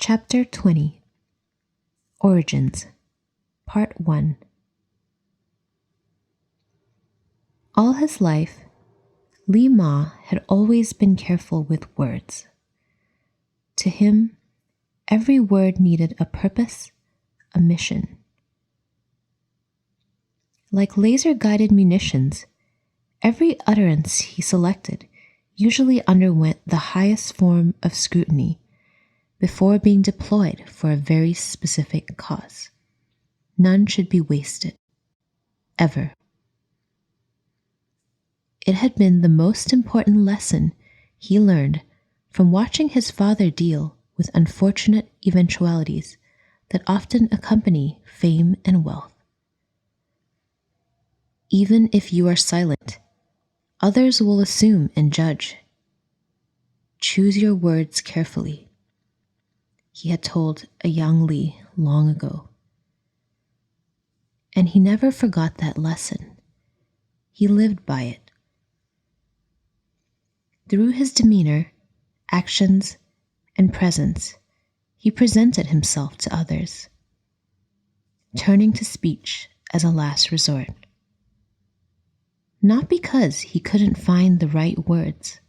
Chapter 20 Origins Part 1. All his life, Li Ma had always been careful with words. To him, every word needed a purpose, a mission. Like laser-guided munitions, every utterance he selected usually underwent the highest form of scrutiny before being deployed for a very specific cause. None should be wasted. Ever. It had been the most important lesson he learned from watching his father deal with unfortunate eventualities that often accompany fame and wealth. Even if you are silent, others will assume and judge. Choose your words carefully, he had told a young Li long ago. And he never forgot that lesson. He lived by it. Through his demeanor, actions, and presence, he presented himself to others, turning to speech as a last resort. Not because he couldn't find the right words,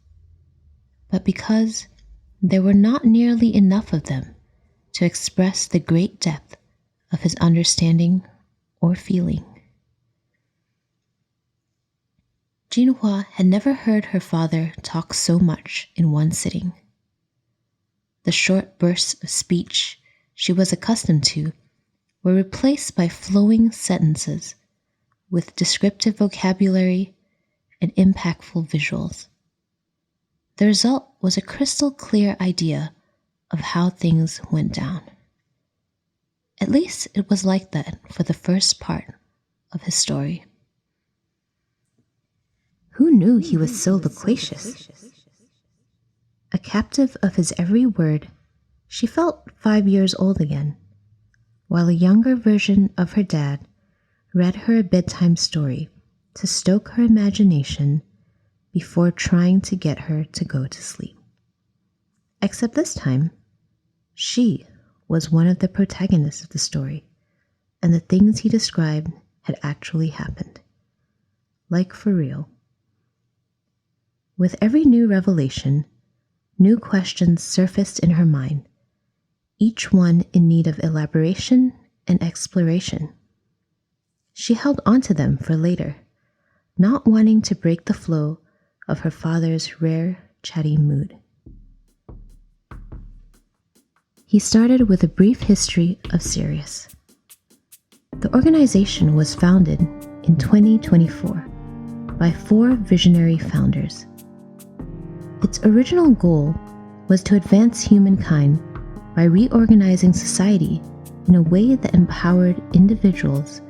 but because there were not nearly enough of them to express the great depth of his understanding or feeling. Jinhua had never heard her father talk so much in one sitting. The short bursts of speech she was accustomed to were replaced by flowing sentences with descriptive vocabulary and impactful visuals. The result was a crystal clear idea of how things went down. At least it was like that for the first part of his story. Who knew he was so loquacious? A captive of his every word, she felt 5 years old again, while a younger version of her dad read her a bedtime story to stoke her imagination before trying to get her to go to sleep. Except this time, she was one of the protagonists of the story, and the things he described had actually happened. Like for real. With every new revelation, new questions surfaced in her mind, each one in need of elaboration and exploration. She held onto them for later, not wanting to break the flow of her father's rare, chatty mood. He started with a brief history of Cereus. The organization was founded in 2024 by 4 visionary founders. Its original goal was to advance humankind by reorganizing society in a way that empowered individuals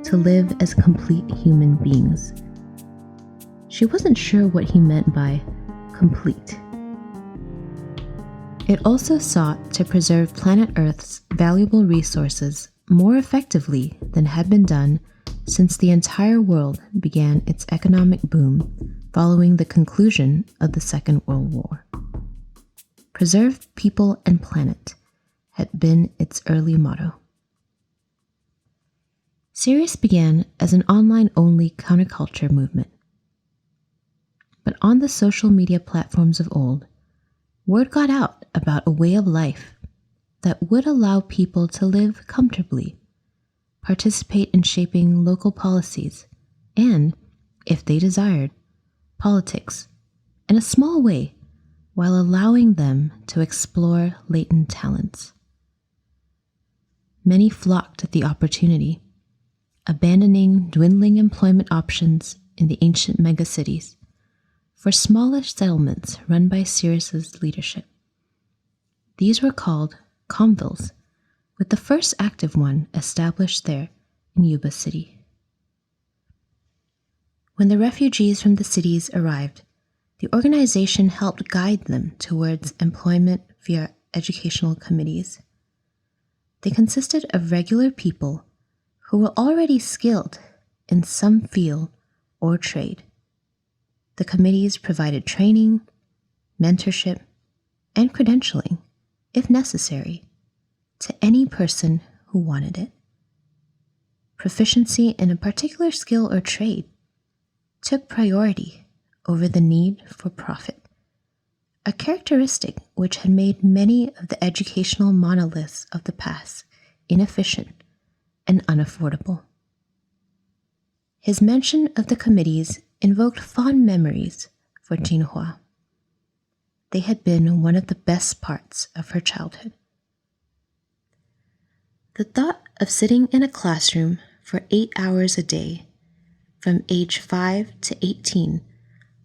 to live as complete human beings. She wasn't sure what he meant by complete. It also sought to preserve planet Earth's valuable resources more effectively than had been done since the entire world began its economic boom following the conclusion of the Second World War. Preserve people and planet had been its early motto. Cereus began as an online-only counterculture movement. But on the social media platforms of old, word got out about a way of life that would allow people to live comfortably, participate in shaping local policies, and, if they desired, politics, in a small way, while allowing them to explore latent talents. Many flocked at the opportunity, abandoning dwindling employment options in the ancient megacities for smallish settlements run by Cereus's leadership. These were called Comvilles, with the first active one established there in Yuba City. When the refugees from the cities arrived, the organization helped guide them towards employment via educational committees. They consisted of regular people who were already skilled in some field or trade. The committees provided training, mentorship, and credentialing, if necessary, to any person who wanted it. Proficiency in a particular skill or trade took priority over the need for profit, a characteristic which had made many of the educational monoliths of the past inefficient and unaffordable. His mention of the committees invoked fond memories for Jinhua. They had been one of the best parts of her childhood. The thought of sitting in a classroom for 8 hours a day, from age 5 to 18,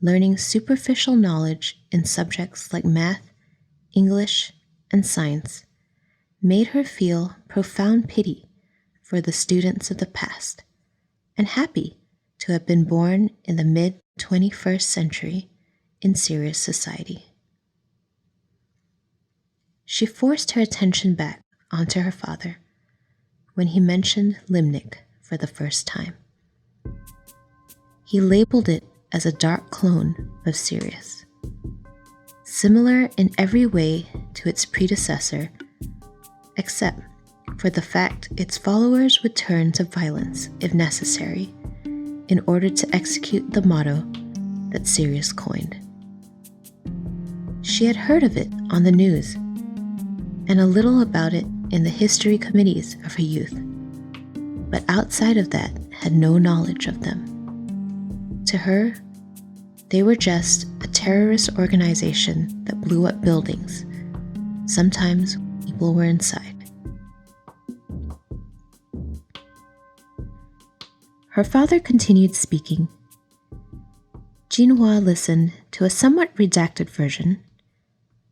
learning superficial knowledge in subjects like math, English, and science, made her feel profound pity for the students of the past, and happy to have been born in the mid-21st century in Cereus society. She forced her attention back onto her father when he mentioned Limnic for the first time. He labeled it as a dark clone of Cereus, similar in every way to its predecessor, except for the fact its followers would turn to violence if necessary in order to execute the motto that Cereus coined. She had heard of it on the news and a little about it in the history committees of her youth, but outside of that had no knowledge of them. To her, they were just a terrorist organization that blew up buildings. Sometimes people were inside. Her father continued speaking. Jinhua listened to a somewhat redacted version.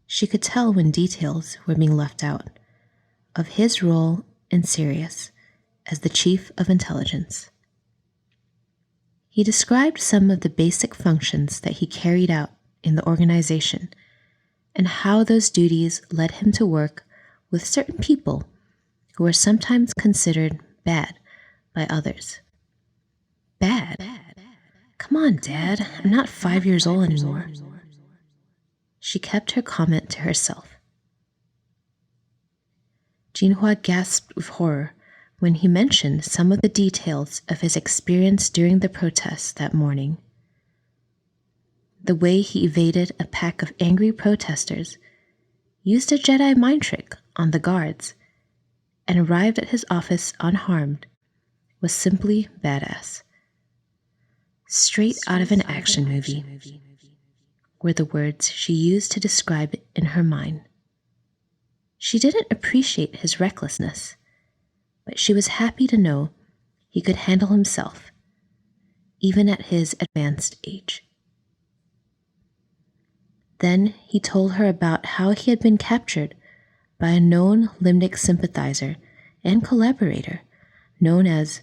She could tell when details were being left out of his role in Cereus as the chief of intelligence. He described some of the basic functions that he carried out in the organization and how those duties led him to work with certain people who were sometimes considered bad by others. Bad? Come on, Dad. I'm not 5 years old anymore. She kept her comment to herself. Jinhua gasped with horror when he mentioned some of the details of his experience during the protests that morning. The way he evaded a pack of angry protesters, used a Jedi mind trick on the guards, and arrived at his office unharmed was simply badass. Straight out of an action movie, were the words she used to describe it in her mind. She didn't appreciate his recklessness, but she was happy to know he could handle himself, even at his advanced age. Then he told her about how he had been captured by a known Limnic sympathizer and collaborator known as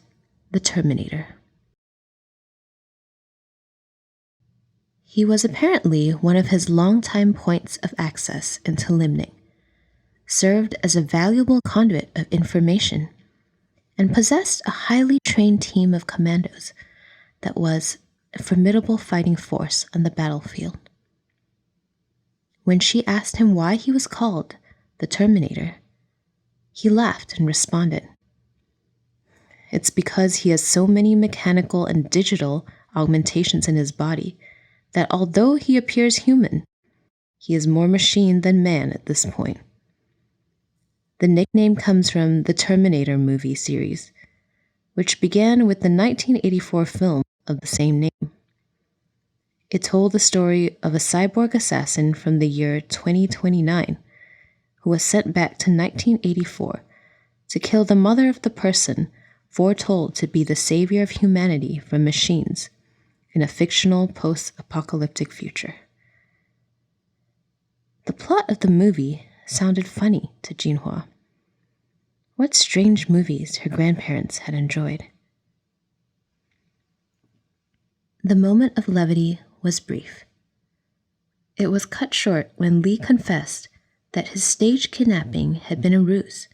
the Terminator. He was apparently one of his longtime points of access into Limnic, served as a valuable conduit of information, and possessed a highly trained team of commandos that was a formidable fighting force on the battlefield. When she asked him why he was called the Terminator, he laughed and responded, "It's because he has so many mechanical and digital augmentations in his body that although he appears human, he is more machine than man at this point." The nickname comes from the Terminator movie series, which began with the 1984 film of the same name. It told the story of a cyborg assassin from the year 2029 who was sent back to 1984 to kill the mother of the person foretold to be the savior of humanity from machines in a fictional post-apocalyptic future. The plot of the movie sounded funny to Jinhua. What strange movies her grandparents had enjoyed. The moment of levity was brief. It was cut short when Lee confessed that his staged kidnapping had been a ruse,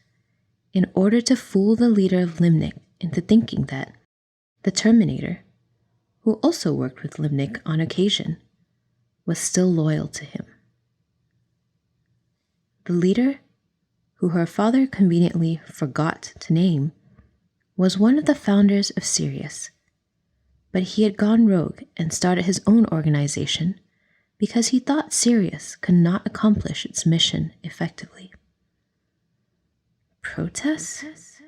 in order to fool the leader of Limnic into thinking that the Terminator, who also worked with Limnic on occasion, was still loyal to him. The leader, who her father conveniently forgot to name, was one of the founders of Cereus, but he had gone rogue and started his own organization because he thought Cereus could not accomplish its mission effectively. Protests?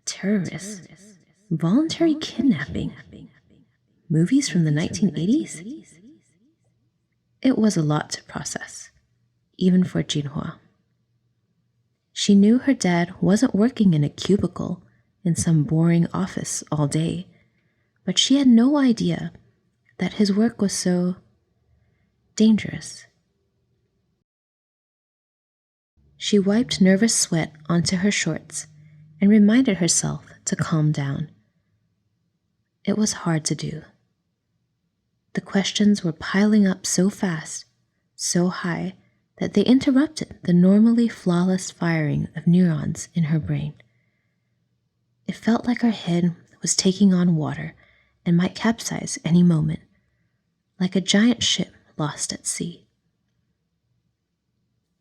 Terrorists? Voluntary kidnapping? Movies from the 1980s? It was a lot to process, even for Jinhua. She knew her dad wasn't working in a cubicle in some boring office all day, but she had no idea that his work was so dangerous. She wiped nervous sweat onto her shorts and reminded herself to calm down. It was hard to do. The questions were piling up so fast, so high, that they interrupted the normally flawless firing of neurons in her brain. It felt like her head was taking on water and might capsize any moment, like a giant ship lost at sea.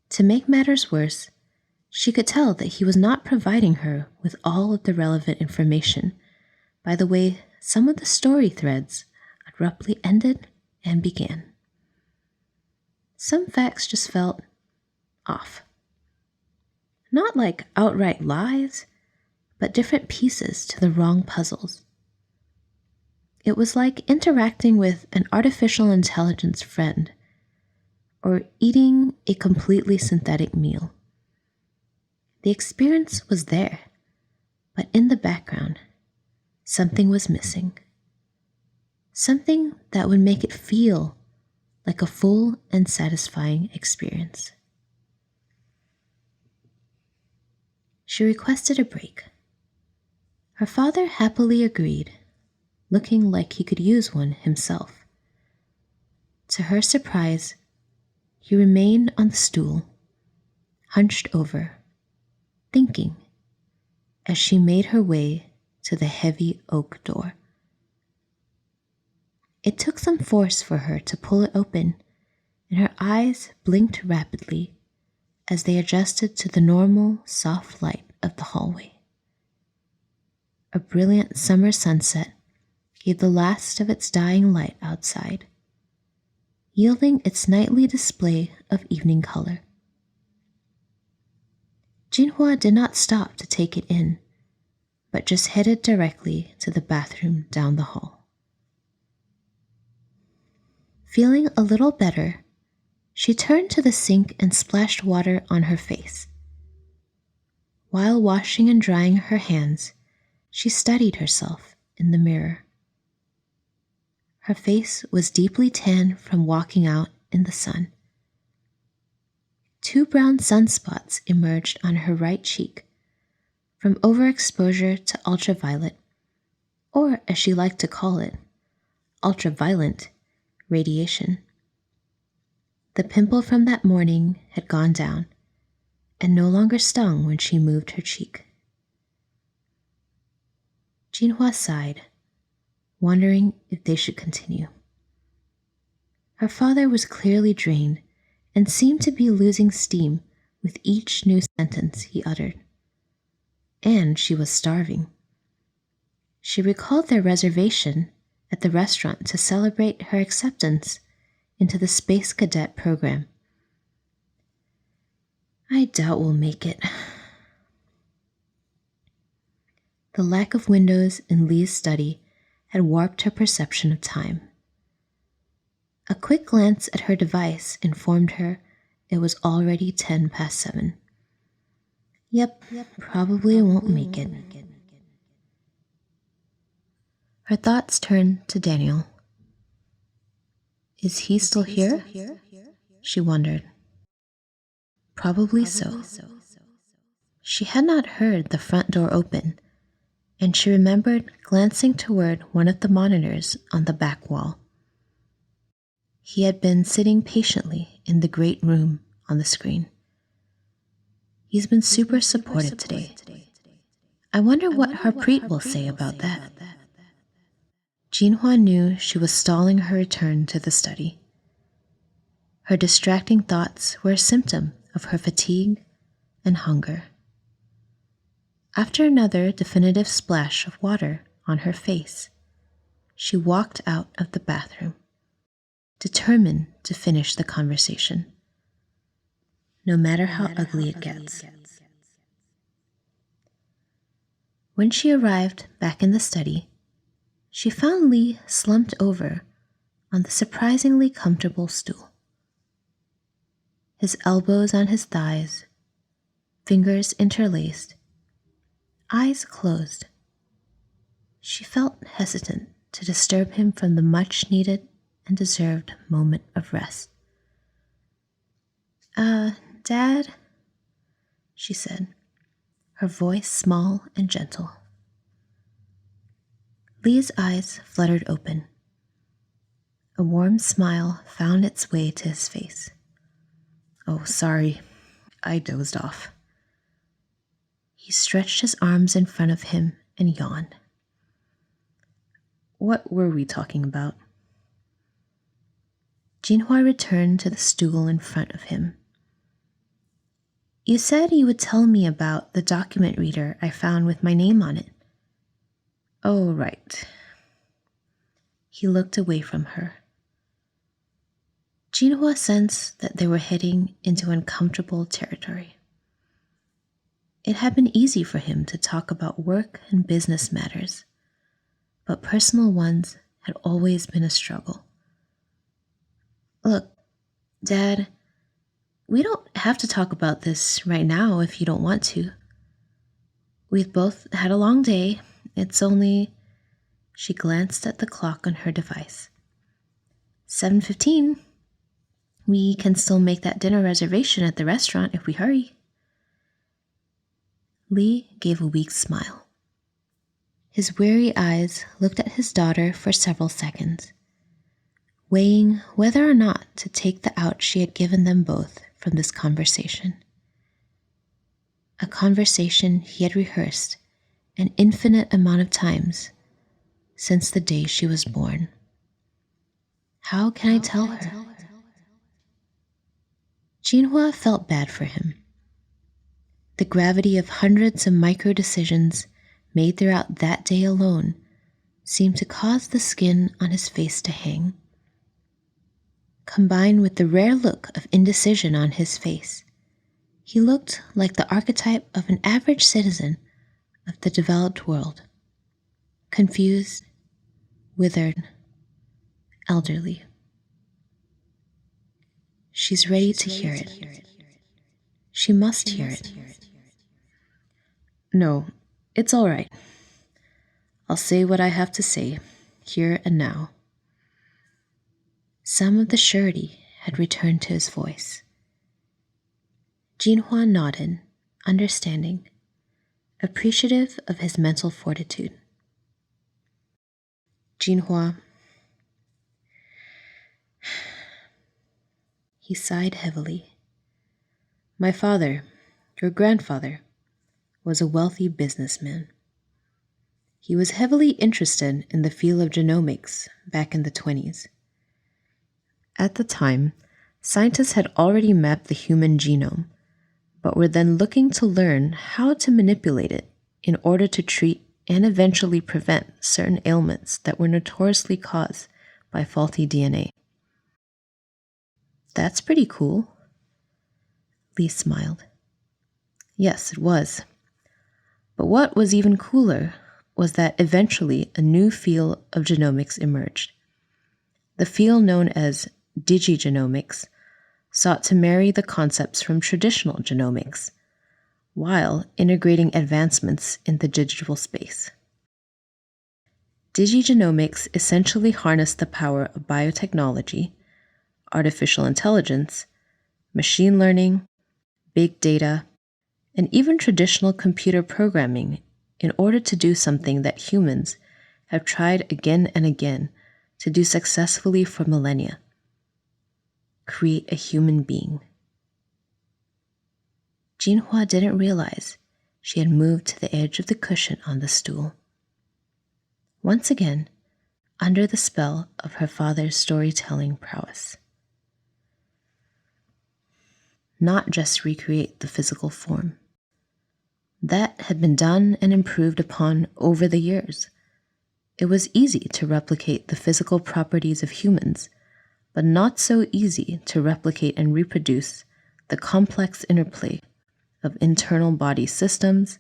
To make matters worse, she could tell that he was not providing her with all of the relevant information by the way some of the story threads abruptly ended and began. Some facts just felt off. Not like outright lies, but different pieces to the wrong puzzles. It was like interacting with an artificial intelligence friend or eating a completely synthetic meal. The experience was there, but in the background, something was missing. Something that would make it feel like a full and satisfying experience. She requested a break. Her father happily agreed, looking like he could use one himself. To her surprise, he remained on the stool, hunched over, thinking, as she made her way to the heavy oak door. It took some force for her to pull it open, and her eyes blinked rapidly as they adjusted to the normal, soft light of the hallway. A brilliant summer sunset gave the last of its dying light outside, yielding its nightly display of evening color. Jinhua did not stop to take it in, but just headed directly to the bathroom down the hall. Feeling a little better, she turned to the sink and splashed water on her face. While washing and drying her hands, she studied herself in the mirror. Her face was deeply tanned from walking out in the sun. 2 brown sunspots emerged on her right cheek from overexposure to ultraviolet, or as she liked to call it, ultraviolet radiation. The pimple from that morning had gone down and no longer stung when she moved her cheek. Jinhua sighed, wondering if they should continue. Her father was clearly drained and seemed to be losing steam with each new sentence he uttered. And she was starving. She recalled their reservation at the restaurant to celebrate her acceptance into the Space Cadet program. I doubt we'll make it. The lack of windows in Lee's study had warped her perception of time. A quick glance at her device informed her it was already 7:10. Yep, probably won't make it. Her thoughts turned to Daniel. Is he still here? She wondered. Probably so. She had not heard the front door open, and she remembered glancing toward one of the monitors on the back wall. He had been sitting patiently in the great room on the screen. He's been super supportive today. I wonder what Harpreet will say about that. Jinhua knew she was stalling her return to the study. Her distracting thoughts were a symptom of her fatigue and hunger. After another definitive splash of water on her face, she walked out of the bathroom, determined to finish the conversation, no matter how ugly it gets. When she arrived back in the study, she found Lee slumped over on the surprisingly comfortable stool. His elbows on his thighs, fingers interlaced, eyes closed. She felt hesitant to disturb him from the much-needed and deserved moment of rest. Dad?" she said, her voice small and gentle. Lee's eyes fluttered open. A warm smile found its way to his face. "Oh, sorry, I dozed off." He stretched his arms in front of him and yawned. "What were we talking about?" Jinhua returned to the stool in front of him. "You said you would tell me about the document reader I found with my name on it." "Oh, right." He looked away from her. Jinhua sensed that they were heading into uncomfortable territory. It had been easy for him to talk about work and business matters, but personal ones had always been a struggle. "Look, Dad, we don't have to talk about this right now if you don't want to. We've both had a long day. It's only..." She glanced at the clock on her device. 7:15. We can still make that dinner reservation at the restaurant if we hurry." Lee gave a weak smile. His weary eyes looked at his daughter for several seconds, weighing whether or not to take the out she had given them both from this conversation. A conversation he had rehearsed an infinite amount of times since the day she was born. How can I tell her? Jinhua felt bad for him. The gravity of hundreds of micro-decisions made throughout that day alone seemed to cause the skin on his face to hang. Combined with the rare look of indecision on his face, he looked like the archetype of an average citizen of the developed world. Confused, withered, elderly. She's ready to hear it. She must hear it. "No, it's all right. I'll say what I have to say, here and now." Some of the surety had returned to his voice. Jinhua nodded, understanding, appreciative of his mental fortitude. "Jinhua..." He sighed heavily. "My father, your grandfather, was a wealthy businessman. He was heavily interested in the field of genomics back in the 20s. At the time, scientists had already mapped the human genome, but were then looking to learn how to manipulate it in order to treat and eventually prevent certain ailments that were notoriously caused by faulty DNA. That's pretty cool." Lee smiled. Yes, it was. But what was even cooler was that eventually a new field of genomics emerged. The field known as digigenomics sought to marry the concepts from traditional genomics, while integrating advancements in the digital space. Digigenomics essentially harnessed the power of biotechnology, artificial intelligence, machine learning, big data, and even traditional computer programming in order to do something that humans have tried again and again to do successfully for millennia: create a human being. Jinhua didn't realize she had moved to the edge of the cushion on the stool. Once again, under the spell of her father's storytelling prowess. Not just recreate the physical form. That had been done and improved upon over the years. It was easy to replicate the physical properties of humans, but not so easy to replicate and reproduce the complex interplay of internal body systems,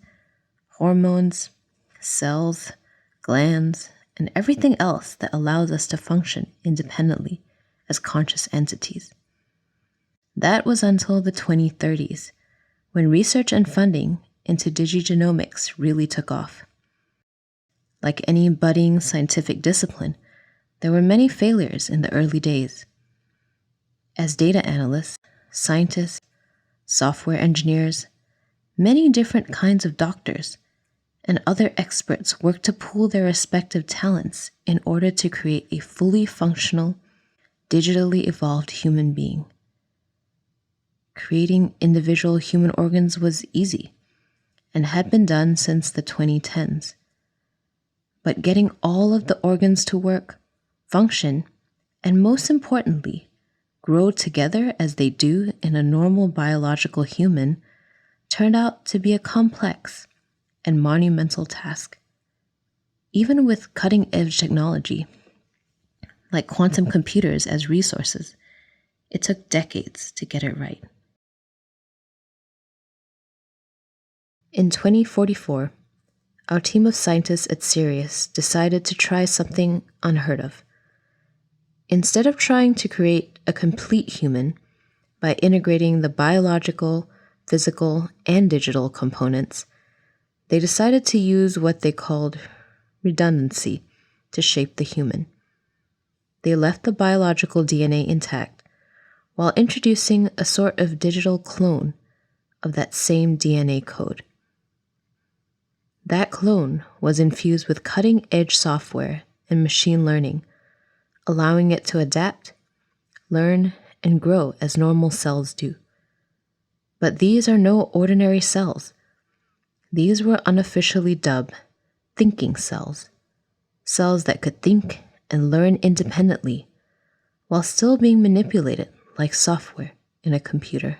hormones, cells, glands, and everything else that allows us to function independently as conscious entities. That was until the 2030s, when research and funding into digigenomics really took off. Like any budding scientific discipline, there were many failures in the early days. As data analysts, scientists, software engineers, many different kinds of doctors, and other experts worked to pool their respective talents in order to create a fully functional, digitally evolved human being. Creating individual human organs was easy and had been done since the 2010s. But getting all of the organs to work, function, and most importantly, grow together as they do in a normal biological human turned out to be a complex and monumental task. Even with cutting-edge technology, like quantum computers as resources, it took decades to get it right. In 2044, our team of scientists at Cereus decided to try something unheard of. Instead of trying to create a complete human by integrating the biological, physical, and digital components, they decided to use what they called redundancy to shape the human. They left the biological DNA intact while introducing a sort of digital clone of that same DNA code. That clone was infused with cutting-edge software and machine learning, allowing it to adapt, learn, and grow as normal cells do. But these are no ordinary cells. These were unofficially dubbed thinking cells, cells that could think and learn independently while still being manipulated like software in a computer.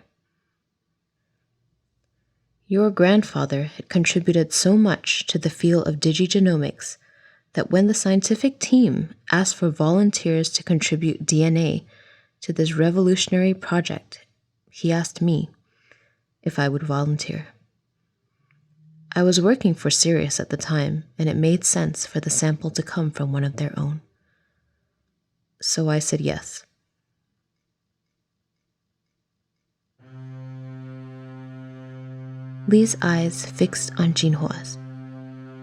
Your grandfather had contributed so much to the field of digigenomics that when the scientific team asked for volunteers to contribute DNA to this revolutionary project, he asked me if I would volunteer. I was working for Cereus at the time, and it made sense for the sample to come from one of their own. So I said yes. Lee's eyes fixed on Jinhua's,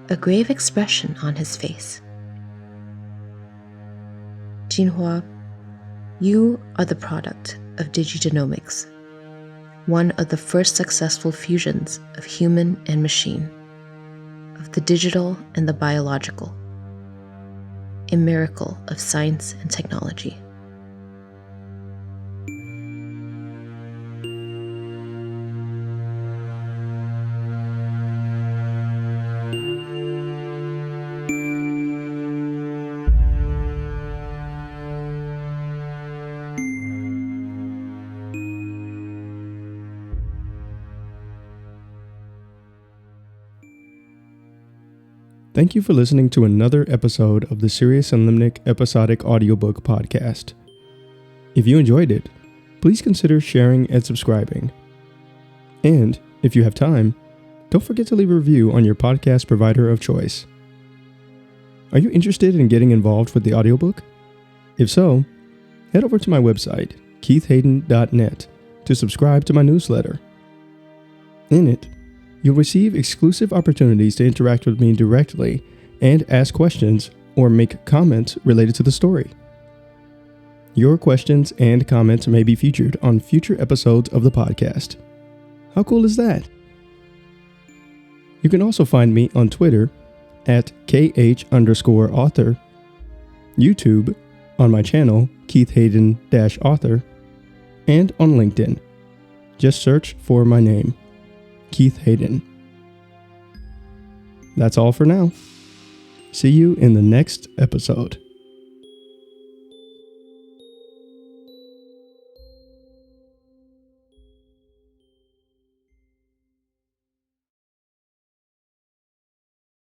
a grave expression on his face. Jinhua, you are the product of digigenomics, one of the first successful fusions of human and machine, of the digital and the biological, a miracle of science and technology. Thank you for listening to another episode of the Cereus Limnic episodic audiobook podcast. If you enjoyed it, please consider sharing and subscribing. And if you have time, don't forget to leave a review on your podcast provider of choice. Are you interested in getting involved with the audiobook? If so, head over to my website, keithhayden.net, to subscribe to my newsletter. In it, you'll receive exclusive opportunities to interact with me directly and ask questions or make comments related to the story. Your questions and comments may be featured on future episodes of the podcast. How cool is that? You can also find me on Twitter at KH_author, YouTube on my channel, Keith Hayden-author, and on LinkedIn. Just search for my name, Keith Hayden. That's all for now. See you in the next episode.